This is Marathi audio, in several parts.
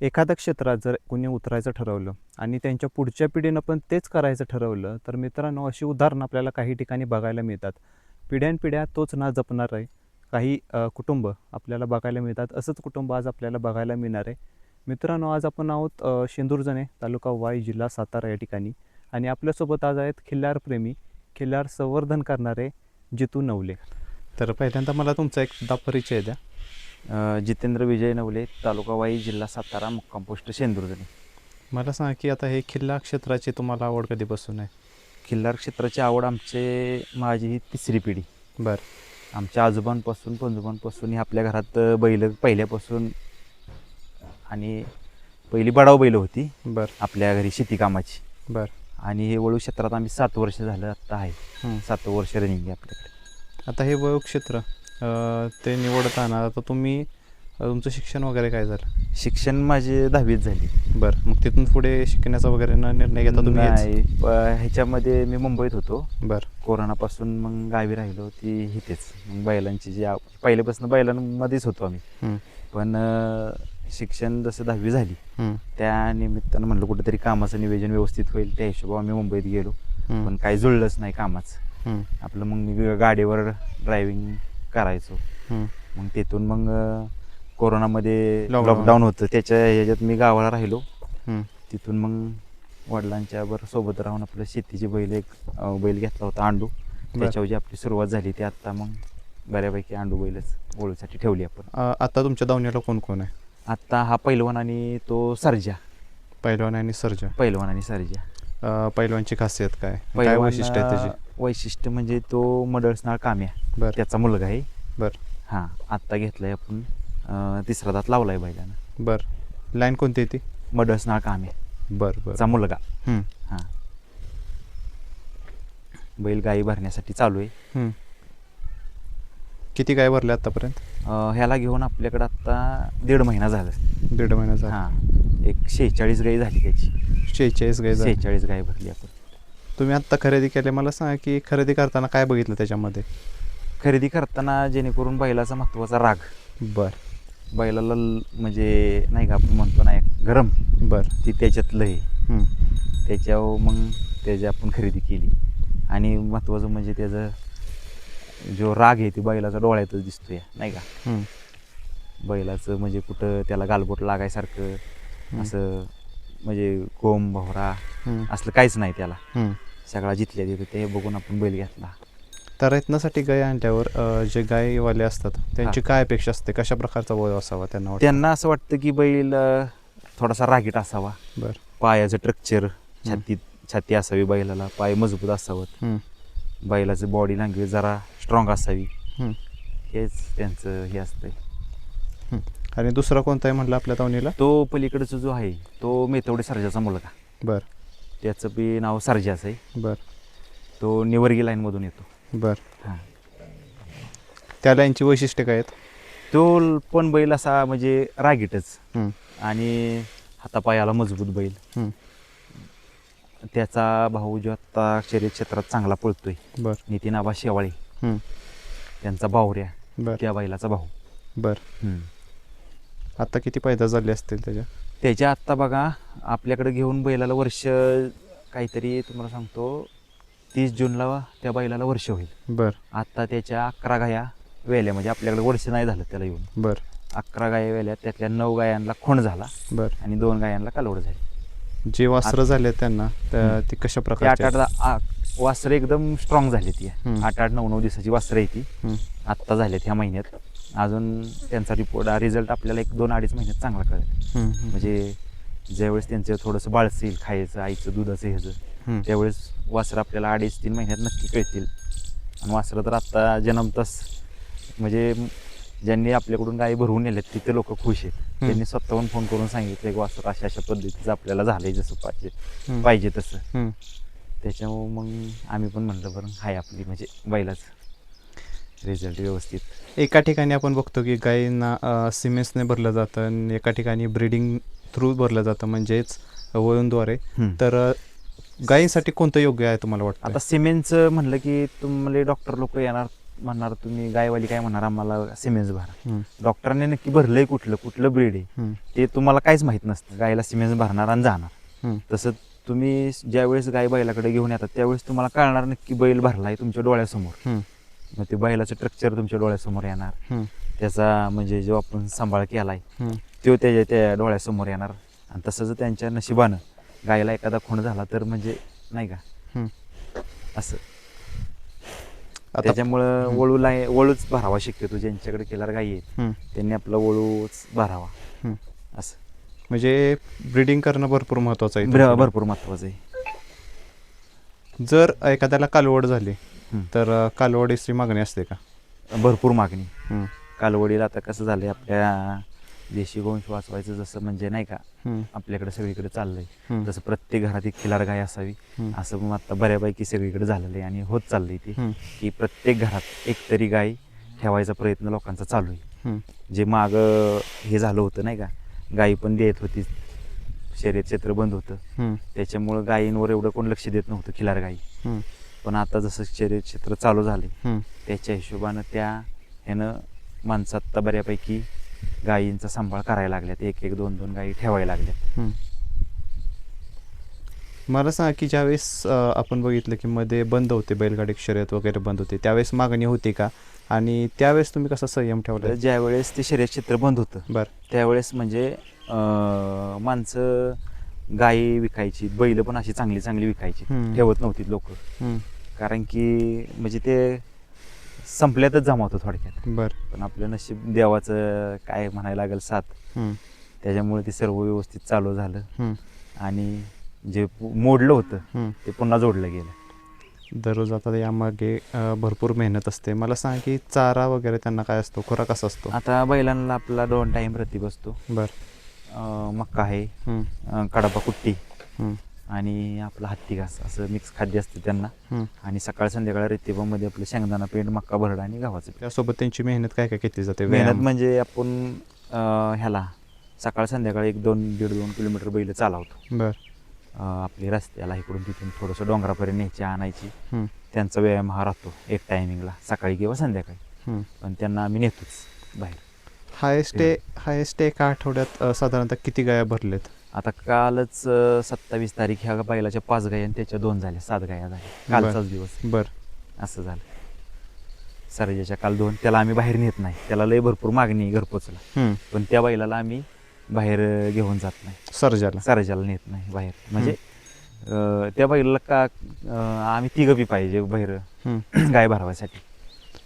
एखाद्या क्षेत्रात जर कोणी उतरायचं ठरवलं आणि त्यांच्या पुढच्या पिढीनं पण तेच करायचं ठरवलं, तर मित्रांनो अशी उदाहरणं आपल्याला काही ठिकाणी बघायला मिळतात. पिढ्यानपिढ्या तोच नाद जपणार आहे. काही कुटुंब आपल्याला बघायला मिळतात. असंच कुटुंब आज आपल्याला बघायला मिळणार आहे. मित्रांनो, आज आपण आहोत शेंदुरजणे, तालुका वाई, जिल्हा सातारा या ठिकाणी. आणि आपल्यासोबत आज आहेत खिल्लार प्रेमी, खिल्लार संवर्धन करणारे जितू नवले. तर पहिल्यांदा मला तुमचा एकदा परिचय द्या. जितेंद्र विजय नवले, तालुका वाई, जिल्हा सातारा, मुक्काम पोस्ट शेंदुरजणी. मला सांगा की आता हे खिल्ला क्षेत्राची तुम्हाला आवड कधीपासून आहे? खिल्लार क्षेत्राची आवड माझी ही तिसरी पिढी. बरं. आमच्या आजोबांपासून पणजोबांपासून ही आपल्या घरात बैल पहिल्यापासून, आणि पहिली बडाव बैल होती बरं. आपल्या घरी शेती कामाची. बरं. आणि हे वळू क्षेत्रात आम्ही 7 वर्ष झालं आत्ता आहे. 7 वर्ष रनिंग आहे आपल्याकडे. आता हे वळू क्षेत्र ते निवडताना आता तुम्ही तुमचं शिक्षण वगैरे काय झालं? शिक्षण माझी 10वीत झाली. बरं. मग तिथून पुढे शिकण्याचा वगैरे निर्णय घेता तुम्ही? नाही, ह्याच्यामध्ये मी मुंबईत होतो. बरं. कोरोनापासून मग गावी राहिलो ती इथेच. मग बैलांची जी पहिल्यापासून बैलांमध्येच होतो आम्ही. पण शिक्षण जसं 10वी झाली त्या निमित्तानं म्हणलं कुठेतरी कामाचं नियोजन व्यवस्थित होईल, त्या हिशोबावर आम्ही मुंबईत गेलो. पण काही जुळलंच नाही कामाचं आपलं. मग मी गाडीवर ड्रायव्हिंग करायचो. मग तिथून मग कोरोनामध्ये लॉकडाऊन होतं, त्याच्या ह्याच्यात मी गावाला राहिलो. तिथून मग वडिलांच्या सोबत राहून आपलं शेतीची एक बैल घेतला होता, आंडू. त्याच्यावर जी आपली सुरुवात झाली ती आत्ता मग बऱ्यापैकी आंडू बैलच वळूसाठी ठेवली आपण. आता तुमच्या दावणीला कोण कोण आहे? आत्ता हा पैलवान आणि तो सर्जा. पैलवान आणि सर्जा. पैलवान आणि सर्जा. पैलवानची खासियत काय, काय वैशिष्ट्य आहे त्याची? वैशिष्ट्य म्हणजे तो मडळसनाळ काम्या. बरं. त्याचा मुलगा आहे. बरं. हां, आत्ता घेतलाय आपण. तिसरा दात लावलाय बैलानं. बरं. लाईन कोणती आहे ती? मडळसनाळ काम्या. बरं. चा मुलगा. हां. बैल गाई भरण्यासाठी चालू आहे. किती गाय भरल्या आतापर्यंत? ह्याला घेऊन आपल्याकडे आत्ता 1.5 महिना झाला. 1.5 महिना झाला. हां, एक 46 गाई झाली त्याची. 46 गाय झाली. 46 गाय भरली आपण. तुम्ही आत्ता खरेदी केले, मला सांगा की खरेदी करताना काय बघितलं त्याच्यामध्ये? खरेदी करताना जेणेकरून बैलाचा महत्त्वाचा राग. बरं. बैलाला म्हणजे नाही का आपण म्हणतो नाही गरम. बरं. ती त्याच्यातलं आहे. त्याच्यावर मग त्याची आपण खरेदी केली. आणि महत्त्वाचं म्हणजे त्याचं जो राग आहे ती बैलाचा डोळ्यातच दिसतोय, नाही का. बैलाचं म्हणजे कुठं त्याला गालबोट लागायसारखं असं म्हणजे कोंब भोवरा असलं काहीच नाही त्याला. सगळा जिथल्या तिथं ते बघून आपण बैल घेतला. तर रयत्नासाठी गाय आणल्यावर जे गायवाले असतात त्यांची काय अपेक्षा असते? कशा प्रकारचा वय असावा त्यांना? त्यांना असं वाटतं की बैल थोडासा रागीट असावा. बरं. पायाचं स्ट्रक्चर, छाती असावी बैलाला, पाय मजबूत असावत, बैलाचं बॉडी लँग्वेज जरा स्ट्रॉंग असावी, हेच त्यांचं हे असतंय. आणि दुसरा कोणता आहे म्हटलं आपल्या दावणीला? तो पलीकडचा जो आहे तो मेथवडे सर्जाचा मुलगा. बरं. त्याचं बी नाव सर्जाच आहे. बरं. तो निवर्गी लाईनमधून येतो. बरं. हां. त्या लाईनची वैशिष्ट्य काय आहेत? तो पण बैल असा म्हणजे रागीटच आणि हातापायाला मजबूत बैल. त्याचा भाऊ जो आता शर्यत क्षेत्रात चांगला पळतोय, बरं, नितीन आबा शेवाळे, त्यांचा भावऱ्या, बरं, त्या बैलाचा भाऊ. बरं. आता किती पैदा झाले असतील त्याच्या आत्ता बघा आपल्याकडे घेऊन बैलाला वर्ष काहीतरी तुम्हाला सांगतो 30 जूनला त्या बैलाला वर्ष होईल. बरं. आत्ता त्याच्या 11 गाया वेल्या, म्हणजे आपल्याकडे वर्ष नाही झालं त्याला येऊन. बरं. 11 गाया वेल्या, त्यातल्या 9 गायांना खोंड झाला. बरं. आणि 2 गायांना कालवड झाली. जे वासरं झाले त्यांना ती कशा प्रकारची? 8-8 वासरं एकदम स्ट्रॉंग झाली ती. 8-8, 9-9 दिवसाची वासरं आहे ती. आत्ता झाल्यात ह्या महिन्यात. अजून त्यांचा रिझल्ट आपल्याला 1-2-2.5 महिन्यात चांगला कळेल. म्हणजे ज्यावेळेस त्यांचं थोडंसं बाळसं येईल खायचं, आईचं दुधाचं ह्याचं, त्यावेळेस वासरं आपल्याला 2.5-3 महिन्यात नक्की कळतील. आणि वासरं तर आत्ता जन्मताच म्हणजे ज्यांनी आपल्याकडून गाई भरवून नेल्यात तिथे लोक खुश आहेत. त्यांनी स्वतःहून फोन करून सांगितलं की वासर अशा पद्धतीचं आपल्याला झालंय जसं पाहिजे तसं. त्याच्यामुळं मग आम्ही पण म्हणलं बरं हाय आपली म्हणजे बैलाच रिझल्ट व्यवस्थित. एका ठिकाणी आपण बघतो की गायींना सिमेंट्सने भरलं जातं आणि एका ठिकाणी ब्रीडिंग थ्रू भरलं जातं, म्हणजेच वळूनद्वारे. तर गायींसाठी कोणतं योग्य आहे तुम्हाला वाटतं? आता सिमेंटचं म्हणलं की तुम्हाला डॉक्टर लोक येणार म्हणणार तुम्ही गायवाली काय म्हणणार आम्हाला सिमेंस भरा. हम्म. डॉक्टरांनी नक्की भरलंय कुठलं ब्रीड आहे हम्म. ते तुम्हाला काहीच माहित नसतं. गायला सिमेंस भरणार आणि जाणार. हम्म. तसं तुम्ही ज्यावेळेस गाय बैलाकडे घेऊन येतात त्यावेळेस तुम्हाला कळणार नक्की बैल भरलाय तुमच्या डोळ्यासमोर. हम्म. मग ते बैलाचं स्ट्रक्चर तुमच्या डोळ्यासमोर येणार. हम्म. त्याचा म्हणजे जो आपण सांभाळ केलाय हम्म. तो त्या डोळ्यासमोर येणार. आणि तसंच त्यांच्या नशिबानं गायला एखादा खूण झाला तर म्हणजे नाही का हम्म. असं. आता त्याच्यामुळं वळूच भरावा शक्यतो. ज्यांच्याकडे केल्यावर गायी आहेत हम्म. त्यांनी आपला वळूच भरावा हम्म. असं. म्हणजे ब्रीडिंग करणं भरपूर महत्वाचं आहे इथून पुढं. भरपूर महत्वाचं आहे. जर एखाद्याला कालवड झाली हम्म. तर कालवडीची मागणी असते का? भरपूर मागणी. हम्म. कालवडीला आता कसं झालंय आपल्या देशी गोवंश वाचवायचं जसं म्हणजे नाही का हम्म. आपल्याकडे सगळीकडे चाललंय. हम्म. जसं प्रत्येक घरात एक खिलार गाय असावी हम्म. असं मग आता बऱ्यापैकी सगळीकडे झालेलं आहे आणि होत चाललंय ते हम्म. की प्रत्येक घरात एक तरी गाय ठेवायचा प्रयत्न लोकांचा चालू आहे. हम्म. जे माग हे झालं होतं नाही का गायी पण देत होती, शर्यत क्षेत्र बंद होतं, हम्म. त्याच्यामुळं गायींवर एवढं कोण लक्ष देत नव्हतं खिलार गायी. हम्म. पण आता जसं शर्यत क्षेत्र चालू झाले हम्म. त्याच्या हिशोबानं ह्यानं माणसं आत्ता बऱ्यापैकी गायींचा सांभाळ करायला लागल्यात. एक एक दोन दोन गायी ठेवायला लागल्यात. हम्म. मला सांगा की ज्यावेळेस आपण बघितलं की मध्ये बंद होते बैलगाडी शर्यत वगैरे बंद होते त्यावेळेस मागणी होती का आणि त्यावेळेस तुम्ही कसा संयम ठेवला? तर ज्यावेळेस ते शर्यत क्षेत्र बंद होतं बरं. त्यावेळेस म्हणजे माणसं गायी विकायची, बैल पण अशी चांगली चांगली विकायची, हम्म. ठेवत नव्हती लोक. हम्म. कारण की म्हणजे ते संपल्यातच जमा होतं थोडक्यात. बरं. पण आपलं नशीब देवाचं काय म्हणायला लागेल साथ, हम्म. त्याच्यामुळे ते सर्व व्यवस्थित चालू झालं हम्म. आणि जे मोडलं होतं हम्म. ते पुन्हा जोडलं गेलं. दररोज आता यामागे भरपूर मेहनत असते. मला सांग की चारा वगैरे त्यांना काय असतो, खुराक कसा असतो? आता बैलांना आपला 2 टाईम प्रति बसतो. बरं. मक्का आहे, हम्म. कडबा कुट्टी हम्म. आणि आपला हत्ती घास असं मिक्स खाद्य असतं त्यांना. हम्म. आणि सकाळ संध्याकाळ रेतीबामध्ये आपलं शेंगदाणा पेंड, मक्का भरडा आणि गव्हाचं पीठ. त्यासोबत त्यांची मेहनत काय काय केली जाते? मेहनत व्यायाम? म्हणजे आपण ह्याला सकाळ संध्याकाळी 1-1.5-2 किलोमीटर बैल चालवतो. बरं. आपली रस्त्याला इकडून तिथून थोडंसं डोंगरापर्यंत न्यायची आणायची. हम्म. त्यांचा व्यायाम हा राहतो एक टायमिंगला, सकाळी किंवा संध्याकाळी. हम्म. पण त्यांना आम्ही नेतोच बाहेर. हायेस्ट एका आठवड्यात साधारणतः किती गाया भरलेत? आता कालच 27 तारीख ह्या बैलाच्या 5 गायी आणि त्याच्या 2 झाल्या, 7 गाया झाल्या कालचाच दिवस. बरं. असं झालं. सर्जाच्या काल 2, त्याला आम्ही बाहेर नेत नाही, त्याला लय भरपूर मागणी घरपोचला. हम्म. पण त्या बैलाला आम्ही बाहेर घेऊन जात नाही, सर्जाला नेत नाही बाहेर. म्हणजे त्या बैलाला का आम्ही तिघं बी पाहिजे बाहेर हम्म. गाय भरवायसाठी.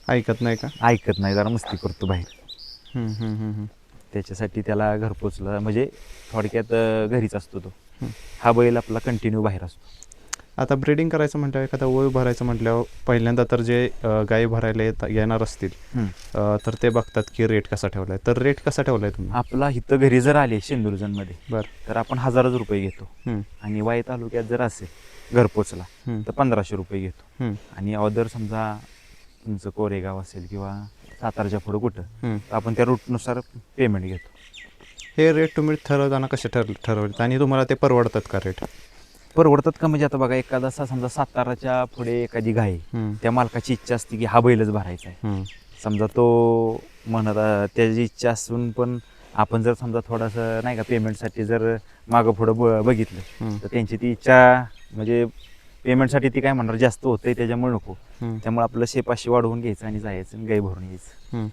ऐकत नाही का? ऐकत नाही, जरा मस्ती करतो बाहेर. हम्म. हम्म. हम्म. त्याच्यासाठी त्याला घरपोचला म्हणजे थोडक्यात घरीच असतो तो. हम्म. हा बैल आपला कंटिन्यू बाहेर असतो. आता ब्रीडिंग करायचं म्हटल्यावर एखादा वय भरायचं म्हटल्यावर पहिल्यांदा तर जे गायी भरायला येणार असतील तर ते बघतात की रेट कसा ठेवलाय. तर रेट कसा ठेवलाय तुम्ही? आपला इथं घरी जर आले शेंदुर्जनमध्ये बरं. तर आपण 1000 रुपये घेतो. हम्म. आणि वाई तालुक्यात जर असेल घरपोचला हम्म. तर 1500 रुपये घेतो. हम्म. आणि अदर समजा तुमचं कोरेगाव असेल किंवा सातारच्या पुढं कुठं हम्म. तर आपण त्या रूटनुसार पेमेंट घेतो. हे रेट तुम्ही ठरवताना कसे ठरवले आणि तुम्हाला ते परवडतात का रेट? परवडतात का म्हणजे आता बघा एखादा समजा साताराच्या पुढे एखादी गाय आहे, हम्म. त्या मालकाची इच्छा असते की हा बैलच भरायचा आहे. हम्म. समजा तो म्हणत त्याची इच्छा असून पण आपण जर समजा थोडंसं नाही का पेमेंटसाठी जर मागं पुढं बघितलं हम्म. तर त्यांची ती इच्छा म्हणजे पेमेंटसाठी ती काय म्हणणार जास्त होतंय त्याच्यामुळे नको. हम्म. त्यामुळे आपलं 100-500 वाढवून घ्यायचं आणि जायचं आणि गाय भरून यायचं. हम्म.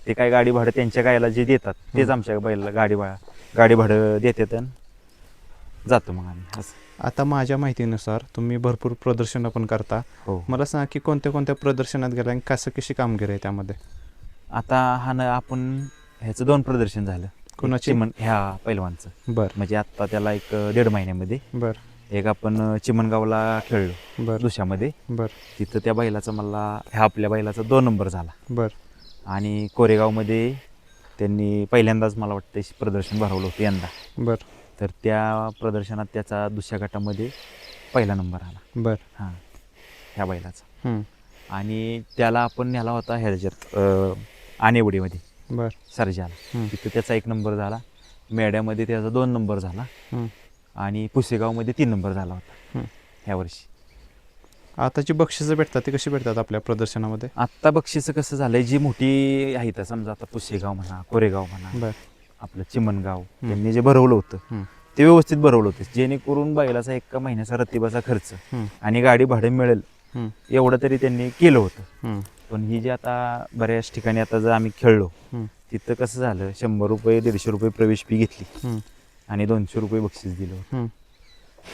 ते काय गाडी भाडं त्यांच्या गायला जे देतात तेच आमच्या बैलाला गाडी भाडं देतात आणि जातो मग आम्ही असं. आता माझ्या माहितीनुसार तुम्ही भरपूर प्रदर्शनं पण करता. हो. मला सांगा की कोणत्या कोणत्या प्रदर्शनात गेला आणि कशी कामगिरी आहे त्यामध्ये? आता आपण ह्याचं 2 प्रदर्शन झालं. कोणाची? ह्या पैलवानचं. बरं. म्हणजे आत्ता त्याला एक 1.5 महिन्यामध्ये. बरं. एक आपण चिमणगावला खेळलो बरं. दुशामध्ये. बरं. तिथं त्या बैलाचा मला ह्या आपल्या बैलाचा 2 नंबर झाला. बरं. आणि कोरेगावमध्ये त्यांनी पहिल्यांदाच मला वाटतं प्रदर्शन भरवलं होतं यंदा. बरं. तर त्या प्रदर्शनात त्याचा दुसऱ्या गटामध्ये 1ला नंबर आला. बरं. हां, ह्या बैलाचा. हम्म. आणि त्याला आपण नेला होता ह्याच्यात आणेवडीमध्ये बरं. सर्जाला. हम्म. तिथं त्याचा 1 नंबर झाला. मेड्यामध्ये त्याचा 2 नंबर झाला. हम्म. आणि पुसेगावमध्ये 3 नंबर झाला होता हम्म. ह्या वर्षी. आताची बक्षिसं भेटतात ती कशी भेटतात आपल्या प्रदर्शनामध्ये? आत्ता बक्षिसं कसं झालंय, जी मोठी आहेत समजा आता पुसेगाव म्हणा, कोरेगाव म्हणा, बर. आपलं चिमणगाव, त्यांनी जे भरवलं होतं ते व्यवस्थित भरवलं होतं, जेणेकरून बैलाचा एका महिन्याचा रतिबाचा खर्च आणि गाडी भाडं मिळेल एवढं तरी त्यांनी केलं होतं. पण ही जी आता बऱ्याच ठिकाणी आता जर आम्ही खेळलो तिथं कसं झालं, 100 रुपये 150 रुपये प्रवेश फी घेतली आणि 200 रुपये बक्षीस दिलं होतं.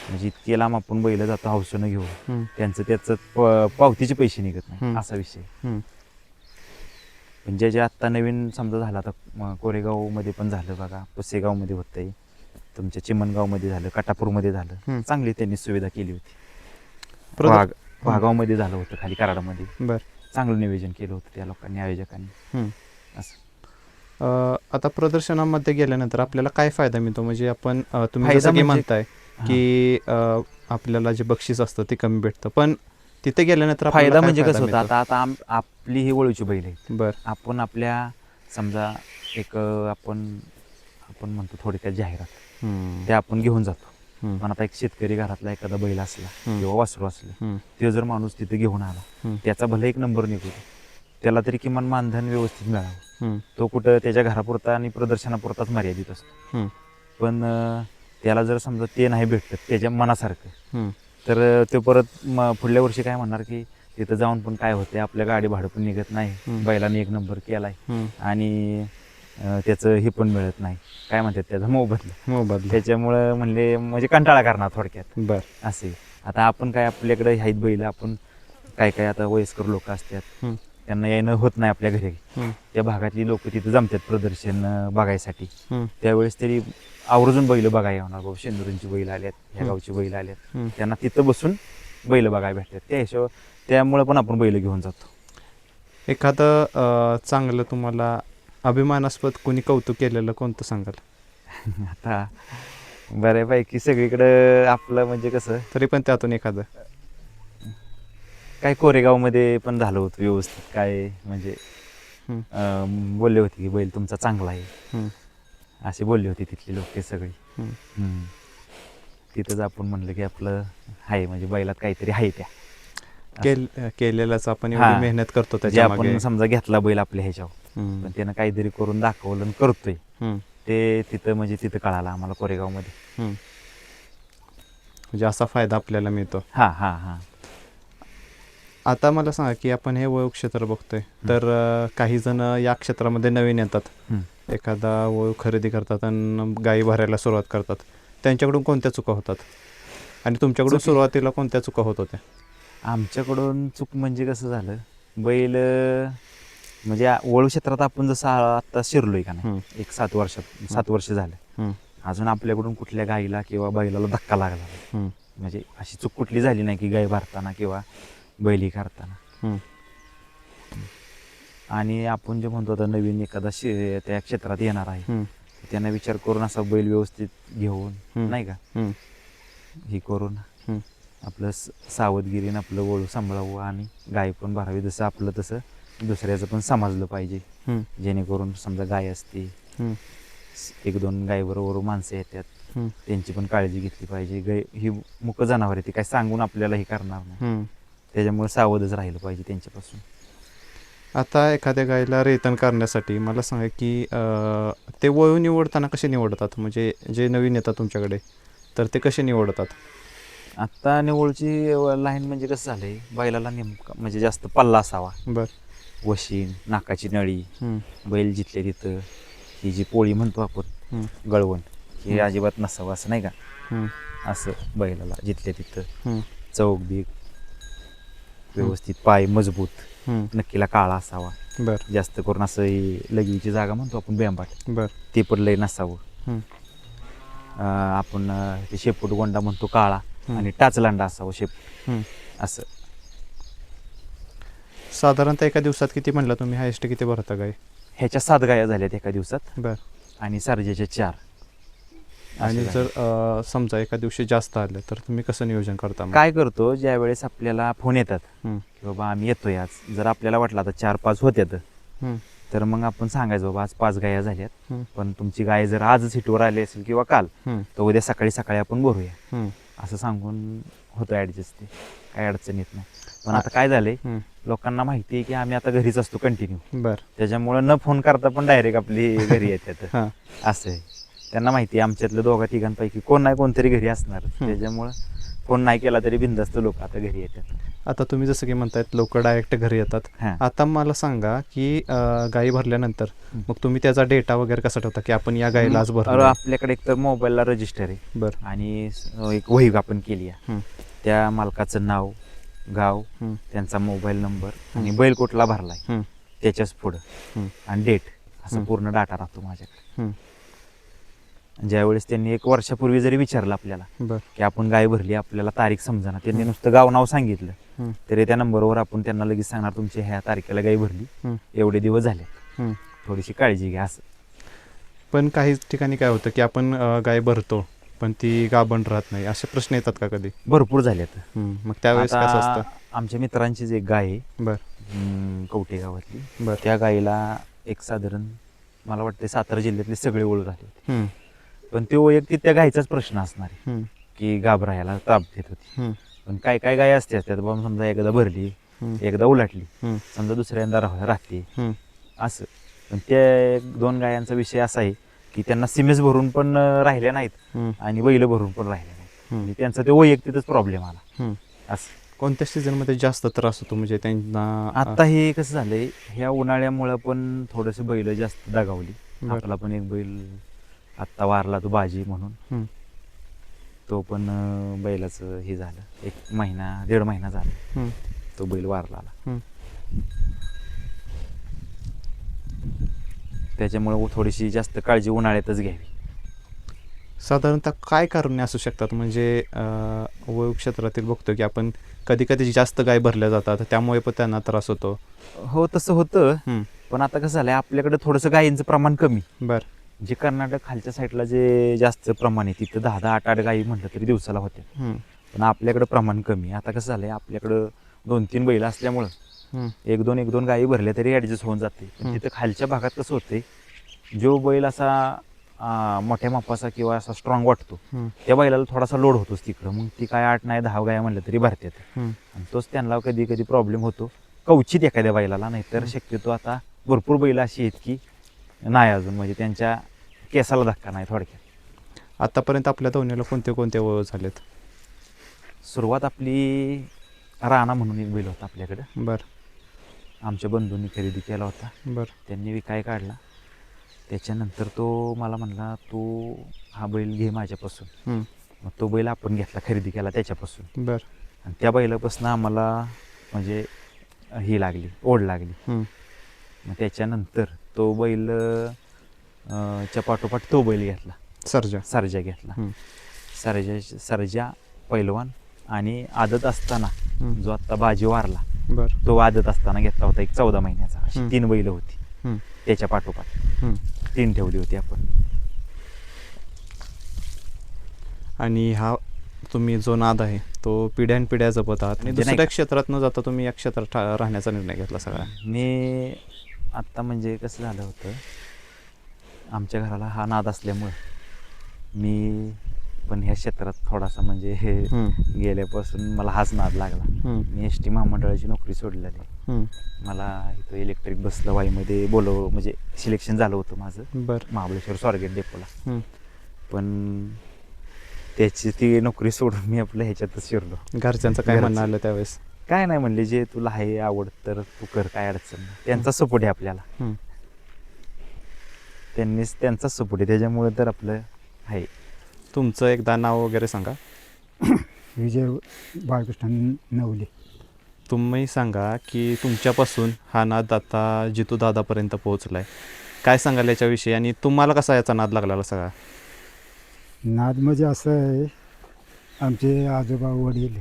म्हणजे इतके लांब आपण बैल जातो हौसनं घेऊन, त्याचं पावतीचे पैसे निघत नाही असा विषय. पण जे आत्ता नवीन समजा झालं, आता कोरेगावमध्ये पण झालं बघा, पुसेगावमध्ये होतंय, तुमच्या चिमणगावमध्ये झालं, कटापूरमध्ये झालं, चांगली त्यांनी सुविधा केली होती. वाघावमध्ये झालं होतं, खाली कराडामध्ये चांगलं नियोजन केलं होतं त्या लोकांनी, आयोजकांनी. असं आता प्रदर्शनामध्ये गेल्यानंतर आपल्याला काय फायदा मिळतो? म्हणजे आपण तुम्ही फायदा जसं की म्हणजे- म्हणताय की आपल्याला जे बक्षीस असतं ते कमी भेटतं, पण तिथे गेल्यानंतर आपल्याला फायदा काय म्हणजे कसं होतं, मिळतो? आता आपली ही वळूची बैल आहे. बर. आपण आपल्या समजा एक आपण म्हणतो थोडक्यात जाहिरात, ते आपण घेऊन जातो. पण आता एक शेतकरी घरातला एखादा बैल असला किंवा वासरू असलं, ते जर माणूस तिथे घेऊन आला, त्याचा भले एक नंबर निघतो, त्याला तरी किमान मानधन व्यवस्थित मिळावं. तो कुठं त्याच्या घरापुरता आणि प्रदर्शनापुरताच मर्यादित असतो. पण त्याला जर समजा ते नाही भेटत त्याच्या मनासारखं, तर तो परत पुढल्या वर्षी काय म्हणणार की तिथं जाऊन पण काय होते, आपल्या गाडी भाडं पण निघत नाही, बैलाने एक नंबर केलाय आणि त्याचं हे पण मिळत नाही, काय म्हणतात त्याचा मोबदला. त्याच्यामुळं म्हणजे कंटाळा करणार थोडक्यात. बर. असे आता आपण काय, आपल्याकडे आहेत बैल, आपण काय आता वयस्कर लोक असतात, त्यांना येणं होत नाही आपल्या घरी, त्या भागातली लोक तिथं जमतात प्रदर्शन बघायसाठी, त्यावेळेस तरी आवर्जून बैल बघायला येणार, भाऊ शेंदुरींची बैल आल्यात, ह्या गावची बैल आल्यात, त्यांना तिथं बसून बैल बघायला भेटतात, त्या हिशोब त्यामुळे पण आपण बैल घेऊन जातो. एखादं चांगलं तुम्हाला अभिमानास्पद कोणी कौतुक केलेलं कोणतं सांगाल? आता बऱ्यापैकी सगळीकडं आपलं म्हणजे कसं, तरी पण त्यातून एखादं. काय कोरेगावमध्ये पण झालं होतं व्यवस्थित, काय म्हणजे बोलले होते की बैल तुमचा चांगला आहे, असे बोलले होते तिथले लोक ते सगळे. तिथंच आपण म्हणलं की आपलं आहे, म्हणजे बैलात काहीतरी आहे त्या केलेलाच आपण एवढी मेहनत करतो त्याच्या मागे. आपण समजा घेतला बैल आपल्या ह्याच्यावर, पण त्यानं काहीतरी करून दाखवलं आणि करतोय, ते तिथं कळालं आम्हाला कोरेगावमध्ये. म्हणजे असा फायदा आपल्याला मिळतो. हा. आता मला सांगा की आपण हे वळू क्षेत्र बघतोय, तर काही जण या क्षेत्रामध्ये नवीन येतात, एखादा वळू खरेदी करतात आणि गायी भरायला सुरुवात करतात, त्यांच्याकडून कोणत्या चुका होतात आणि तुमच्याकडून सुरुवातीला कोणत्या चुका होत होत्या? आमच्याकडून चूक म्हणजे कसं झालं, बैल म्हणजे वळू क्षेत्रात आपण जसं आता शिरलोय का नाही, एक 7 वर्ष झालं, अजून आपल्याकडून कुठल्या गाईला किंवा बैलाला धक्का लागला, म्हणजे अशी चूक कुठली झाली नाही की गाय भरताना किंवा बैली करताना. आणि आपण जे म्हणतो आता नवीन एखादा त्या क्षेत्रात येणार आहे, त्यांना विचार करून असा बैल व्यवस्थित घेऊन नाही का हे करून आपलं सावधगिरीनं आपलं वळू सांभाळावं आणि गाय पण भरावी, जसं आपलं तसं दुसऱ्याचं पण समजलं पाहिजे, जेणेकरून समजा गाय असते, 1-2 गायबरोबर माणसं येतात, त्यांची पण काळजी घेतली पाहिजे. गाय ही मुक जनावर आहे, ती काय सांगून आपल्याला हे करणार नाही, त्याच्यामुळे सावधच राहिलं पाहिजे त्यांच्यापासून. आता एखाद्या गायीला रेतन करण्यासाठी मला सांगा की ते वळू निवडताना कसे निवडतात? म्हणजे जे नवीन येतात तुमच्याकडे तर ते कसे निवडतात? आत्ता निवडची लाईन म्हणजे कसं झालंय, बैलाला नेमका म्हणजे जास्त पल्ला असावा, वशीन, नाकाची नळी, बैल जिथले तिथं ही जी पोळी म्हणतो आपण गळवण, हे अजिबात नसावं असं नाही का, असं बैलाला जिथले तिथं चौक बीक व्यवस्थित, पाय मजबूत, नक्कीला काळा असावा, जास्त करून असं लघवीची जागा म्हणतो आपण बेंबाट, ते पण लय नसावं, आपण ते शेपूट गोंडा म्हणतो काळा आणि टाचलांडा असावं शेपूट, असं. साधारणतः एका दिवसात किती म्हणला तुम्ही, हायेस्ट किती भरता गाय? ह्याच्या 7 गाया झाल्यात एका दिवसात, आणि सर्जेच्या 4. आणि जर समजा एका दिवशी जास्त आले तर तुम्ही कसं नियोजन करता? काय करतो, ज्या वेळेस आपल्याला फोन येतात की बाबा आम्ही येतोय आज, जर आपल्याला वाटलं आता 4-5 होत्यात, तर मग आपण सांगायचं बाबा आज 5 गाया झाल्यात, पण तुमची गाय जर आजच हिटवर आली असेल किंवा काल, तर उद्या सकाळी आपण भरूया, असं सांगून होतं ॲडजस्ट, ते काही अडचण येत नाही. पण आता काय झालंय, लोकांना माहिती आहे की आम्ही आता घरीच असतो कंटिन्यू, बरं. त्याच्यामुळं न फोन करता पण डायरेक्ट आपली घरी येतात. हां. असं आहे, त्यांना माहिती आहे आमच्यातल्या दोघा तिघांपैकी कोण नाही कोणतरी घरी असणार, त्याच्यामुळं फोन नाही केला तरी बिनधास्त लोक आता घरी येतात. आता तुम्ही जसं की म्हणतायत लोक डायरेक्ट घरी येतात. हां. आता मला सांगा की गायी भरल्यानंतर मग तुम्ही त्याचा डेटा वगैरे कसा ठेवता की आपण या गायीला आज भरलं? आपल्याकडे एक तर मोबाईलला रजिस्टर आहे बरं. आणि एक वही आपण केली आहे. हं. त्या मालकाचं नाव, गाव, हं. त्यांचा मोबाईल नंबर आणि बैल कुठला भरलाय हं. त्याच्याच पुढं हं. आणि डेट असं हं. पूर्ण डाटा राहतो माझ्याकडे. हं. ज्यावेळेस त्यांनी 1 वर्षापूर्वी जरी विचारलं आपल्याला बरं. की आपण गाय भरली, आपल्याला तारीख समजा, त्यांनी नुसतं गाव नाव सांगितलं हं. तरी त्या नंबरवर आपण त्यांना लगेच सांगणार तुमची ह्या तारखेला गाय भरली, हं. एवढे दिवस झाले, हं. थोडीशी काळजी घ्या असं. पण काही ठिकाणी काय होतं की आपण गाय भरतो पण ती गाभण राहत नाही, असे प्रश्न येतात का कधी? भरपूर झाल्यात. मग त्यावेळेस कसं असतं? आमच्या मित्रांचीच एक गाय आहे, बरं. कवठे गावातली. बरं. त्या गायीला एक साधारण मला वाटते सातारा जिल्ह्यातले सगळे ओळख झाले होते. पण तो वैयक्तिक त्या गायीचाच प्रश्न असणार आहे की घाबरायला ताप देत होती. पण काय काय गाय असते त्यात बाबा, समजा एकदा भरली, एकदा उलटली, समजा दुसऱ्यांदा राहते असं. पण त्या 1-2 गायांचा विषय असा आहे की त्यांना सिमेस भरून पण राहिल्या नाहीत आणि बैल भरून पण राहिल्या नाहीत, म्हणजे त्यांचा तो वैयक्तिकच प्रॉब्लेम आला असं. कोणत्या सीझनमध्ये जास्त त्रास होतो म्हणजे त्यांना? आता हे कसं झालंय, ह्या उन्हाळ्यामुळं पण थोडंसं बैल जास्त दगावली. आपला पण एक बैल आत्ता वारला, तो बाजी म्हणून, तो पण बैलाचं हे झालं, 1-1.5 महिना झाला तो बैल वारला. त्याच्यामुळे थोडीशी जास्त काळजी उन्हाळ्यातच घ्यावी. साधारणतः काय कारणे असू शकतात? म्हणजे वैद्यक क्षेत्रातील बघतो की आपण कधी कधी जास्त गाय भरल्या जातात त्यामुळे पण त्यांना त्रास होतो. हो तसं होतं, पण आता कसं झालंय आपल्याकडे थोडंसं गायींचं प्रमाण कमी. बरं. जे कर्नाटक खालच्या साईडला जे जास्त प्रमाण आहे तिथं 10-10, 8-8 गायी म्हटलं तरी दिवसाला होते. पण आपल्याकडं प्रमाण कमी. आता कसं झालंय आपल्याकडं 2-3 बैल असल्यामुळं 1-2 गायी भरल्या तरी ॲडजस्ट होऊन जाते. पण तिथं खालच्या भागात कसं होतंय, जो बैल असा मोठ्या मापाचा किंवा असा स्ट्रॉंग वाटतो त्या बैलाला थोडासा लोड होतोच तिकडं, मग ती काय 8 नाही 10 गाया म्हणलं तरी भरतात आणि तोच त्यांना कधी कधी प्रॉब्लेम होतो कवचित एखाद्या बैलाला. नाहीतर शक्यतो आता भरपूर बैल अशी आहेत की नाही अजून, म्हणजे त्यांच्या केसाला धक्का नाही थोडक्यात. आतापर्यंत आपल्या दोन्हीला कोणते कोणते वळ झालेत? सुरुवात आपली राणा म्हणून एक बैल होता आपल्याकडं. बरं. आमच्या बंधूंनी खरेदी केला होता. बरं. त्यांनी विकाय काढला. त्याच्यानंतर तो मला म्हणला तू हा बैल घे माझ्यापासून. मग तो बैल आपण घेतला, खरेदी केला त्याच्यापासून. बरं. आणि त्या बैलापासून आम्हाला म्हणजे ही लागली, ओढ लागली. मग त्याच्यानंतर तो बैल च्या पाठोपाठ तो बैल घेतला, सर्जा घेतला. सर्जा पैलवान आणि आदत असताना जो आत्ता बाजी वारला, तो आदत असताना घेतला होता, एक 14 महिन्याचा. अशी 3 बैल होती त्याच्या पाठोपाठ 3 ठेवली होती आपण. आणि हा तुम्ही जो नाद आहे तो पिढ्यानपिढ्या जपत आहात आणि दुसऱ्या क्षेत्रात न जाता तुम्ही या क्षेत्रात राहण्याचा निर्णय घेतला सगळा. मी आत्ता म्हणजे कसं झालं होतं, आमच्या घराला हा नाद असल्यामुळं मी पण ह्या क्षेत्रात थोडासा म्हणजे हे गेल्यापासून मला हाच नाद लागला. मी एस टी महामंडळाची नोकरी सोडलेली. मला इथं इलेक्ट्रिक बसला वाईमध्ये म्हणजे सिलेक्शन झालं होतं माझं. बरं. महाबळेश्वर स्वारगेट डेपोला. पण त्याची ती नोकरी सोडून मी आपलं ह्याच्यातच शिरलो. घरच्यांचं काय म्हणणं आलं त्यावेळेस? काय नाही म्हणले, जे तुला आहे आवड तर तू कर, काय अडचण नाही. त्यांचा सपोर्ट आहे आपल्याला, त्यांनीच त्यांचाच सपोर्ट आहे, त्याच्यामुळे तर आपलं आहे. तुमचं एकदा नाव वगैरे सांगा. विजय बाळकृष्ण नवले. तुम्ही सांगा की तुमच्यापासून हा नाद आता जितू दादापर्यंत पोहोचला आहे, काय सांगाल याच्याविषयी आणि तुम्हाला कसा याचा नाद लागलेला सगळा? नाद म्हणजे असं आहे, आमचे आजोबा वडील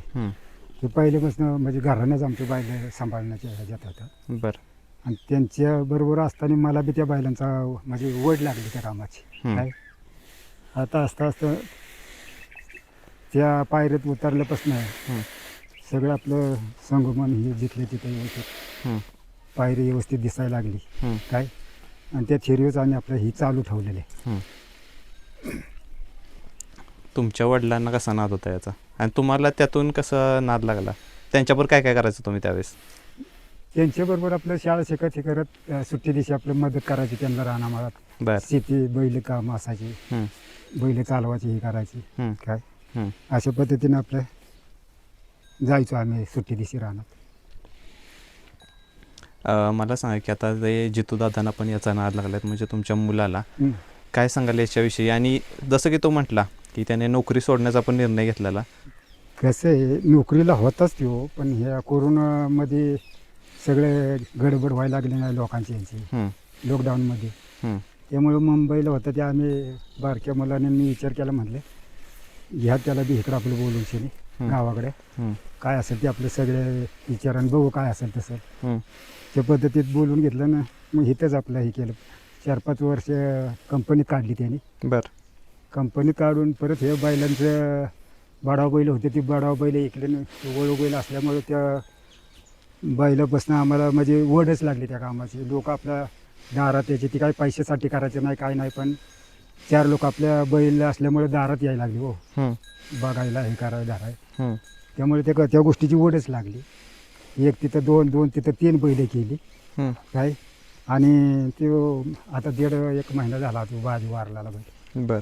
ते पहिल्यापासून म्हणजे घरानेच आमच्या बैल सांभाळण्याच्या ह्याच्यात होतं. बरं. आणि त्यांच्याबरोबर असताना मला बी त्या बैलांचा म्हणजे वड लागली त्या कामाची. काय आता असता असता त्या पायऱ्यात उतरल्यापासून सगळं आपलं संगोपन हे जिथले तिथे व्यवस्थित पायरी व्यवस्थित दिसायला लागली. काय आणि त्या थिरीच आम्ही आपलं ही चालू ठेवलेले. तुमच्या वडिलांना कसा नाद होता याचा? आणि तुम्हाला त्यातून कसं नाद लागला, त्यांच्यावर काय काय करायचं तुम्ही त्यावेळेस? त्यांच्याबरोबर आपलं शाळा शिकत हे करत सुट्टी दिवशी आपलं मदत करायची त्यांना रानामाळात. बर. शेती बैल काम असायची, हं, बैल चालवायची ही करायची. हं, काय हं. अशा पद्धतीने आपलं जायचो आम्ही सुट्टी दिवशी रानात. मला सांगा की आता जे जितू दादांना पण याचा नाद लागलाय म्हणजे तुमच्या मुलाला, हं. काय सांगाल याच्याविषयी? आणि जसं की तो म्हटला की त्याने नोकरी सोडण्याचा पण निर्णय घेतलेला. कसं आहे, नोकरीला होताच तो, पण ह्या कोरोनामध्ये सगळे गडबड व्हायला लागली नाही लोकांची यांची हं, लॉकडाऊनमध्ये. हं, त्यामुळं मुंबईला होतं ते आम्ही बारक्या मुलाने मी विचार केला, म्हटलं घ्या त्याला बी इकडं आपलं बोलून शेनी हं. गावाकडे हं, काय असेल ते आपलं सगळे विचारानं बघू काय असेल तसं. हं, त्या पद्धतीत बोलून घेतलं ना, मग इथंच आपलं हे केलं. 4-5 वर्ष कंपनीत काढली त्यांनी. बर. कंपनीत काढून परत हे बैलांचं बडाव बैल होते, ती बडाव बैल ऐकले ना, वळू बैल असल्यामुळे त्या बैलापासून आम्हाला म्हणजे वडच लागली त्या कामाची. लोक आपल्या दारात यायची, ती काही पैशासाठी करायचं नाही काय नाही, पण 4 लोक आपल्या बैल असल्यामुळे दारात यायला लागली हो, हं, बघायला हे करायला धराय. हं, त्यामुळे त्या गोष्टीची वडच लागली. एक तिथं 2 तिथं 3 बैल केली हं. काय. आणि तो आता 1.5 महिना झाला तो बाजी वारला बैल. बर.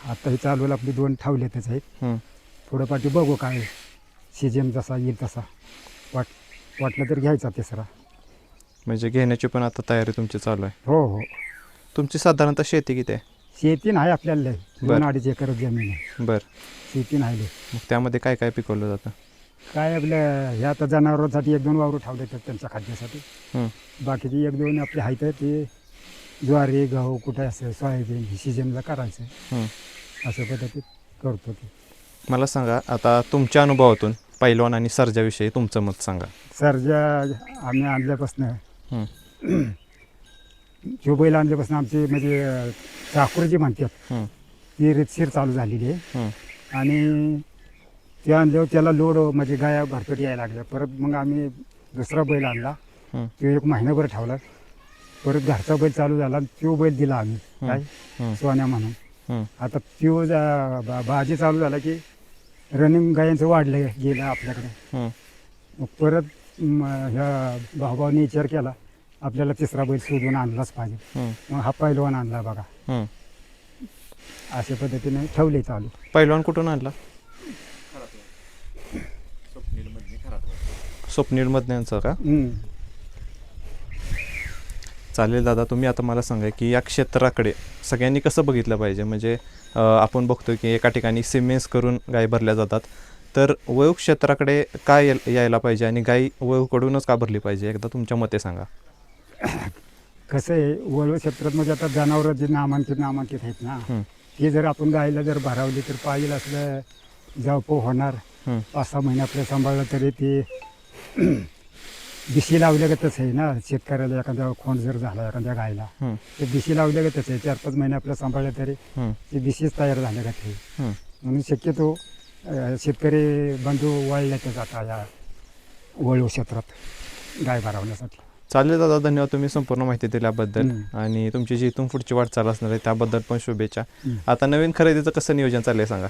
आता हे चालवलं आपली 2 ठावलेतच आहेत. हं, थोडं पाठी बघू काय सीजन जसा येईल तसा वाटलं तर घ्यायचा तिसरा. म्हणजे घेण्याची पण आता तयारी तुमची चालू आहे. हो हो. तुमची साधारणतः शेती किती आहे? शेती नाही आपल्याला लय. बरं. 2-2.5 एकर जमीन आहे. बर. शेती नाही लय. मग त्यामध्ये काय काय पिकवलं जातं? काय आपलं हे आता जनावरांसाठी 1-2 वावरं ठेवले तर त्यांच्या खाद्यासाठी. हं, बाकीची 1-2 आपले आहेत ते ज्वारी गहू कुठे असं सोयाबीन ही सीजनला करायचं. हं. अशा पद्धतीत करतो ते. मला सांगा आता तुमच्या अनुभवातून पैलवान आणि सर्जाविषयी तुमचं मत सांगा. सर्जा आम्ही आणल्यापासून हं, जो बैल आणल्यापासून आमची म्हणजे चाकूर जी म्हणतात हं, ती रितशीर चालू झालेली आहे. हं, आणि ते आणल्यावर त्याला लोड म्हणजे गाया भरपेट यायला लागल्या. परत मग आम्ही दुसरा बैल आणला, हं, तो 1 महिनाभर ठेवला. परत घरचा बैल चालू झाला, तो बैल दिला आम्ही काय हं, सोन्या म्हणून. हं, आता तो भाजी चालू झाला की रनिंग गायांचं वाढलं गेलं आपल्याकडे. हं. मग परत ह्या भाऊभावाने विचार केला आपल्याला तिसरा बैल शोधून आणलाच पाहिजे. हं, मग हा पैलवान आणला बघा. हं. अशा पद्धतीने ठेवले चालू. पैलवान कुठून आणला? स्वप्नील मधन्यांचं का? चालेल दादा, तुम्ही आता मला सांगा की या क्षेत्राकडे सगळ्यांनी कसं बघितलं पाहिजे? म्हणजे आपण बघतो की एका ठिकाणी सिमेंस करून गाय भरल्या जातात, तर वळू क्षेत्राकडे काय यायला पाहिजे आणि गाय वळूकडूनच का भरली पाहिजे? एकदा तुमच्या मते सांगा. कसं आहे, वळू क्षेत्रात म्हणजे आता जनावरं जे नामांकित आहेत ना, हं, हे जर आपण गायला जर भरावली तर पाहिजे असलं जावपो होणार. हं, 5-6 महिने आपलं सांभाळलं तरी ते दिशी लावल्यागतच आहे ना. शेतकऱ्याला एखाद्या खोंड जर झाला एखाद्या गायला हं, ते दिशी लावल्यागतच आहे. 4-5 महिने आपलं सांभाळलं तरी हं, ते दिशीच तयार झाल्यागत आहे. हं. म्हणून शक्यतो शेतकरी बंधू वळल्यातच आता या वळू क्षेत्रात गाय भरवण्यासाठी. चालेल दादा, धन्यवाद तुम्ही संपूर्ण माहिती दिल्याबद्दल. हं. आणि तुमची जी इथून पुढची वाटचाल असणार आहे त्याबद्दल पण शुभेच्छा. हं. आता नवीन खरेदीचं कसं नियोजन चाललंय सांगा?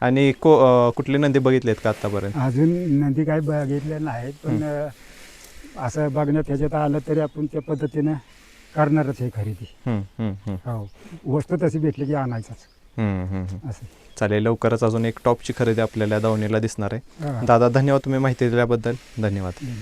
आणि कुठले नंदी बघितलेत का आतापर्यंत? अजून नंदी काय बघितल्या नाहीत, पण असं बघण्यात ह्याच्यात आलं तरी आपण त्या पद्धतीनं करणारच आहे खरेदी. हं, हं, हं, हो, वस्तू तशी भेटली की आणायचंच हं, हं, हं. असं. चालेल, लवकरच अजून एक टॉपची खरेदी आपल्याला दावणीला दिसणार आहे. हा. दादा धन्यवाद तुम्ही माहिती दिल्याबद्दल. धन्यवाद. हं.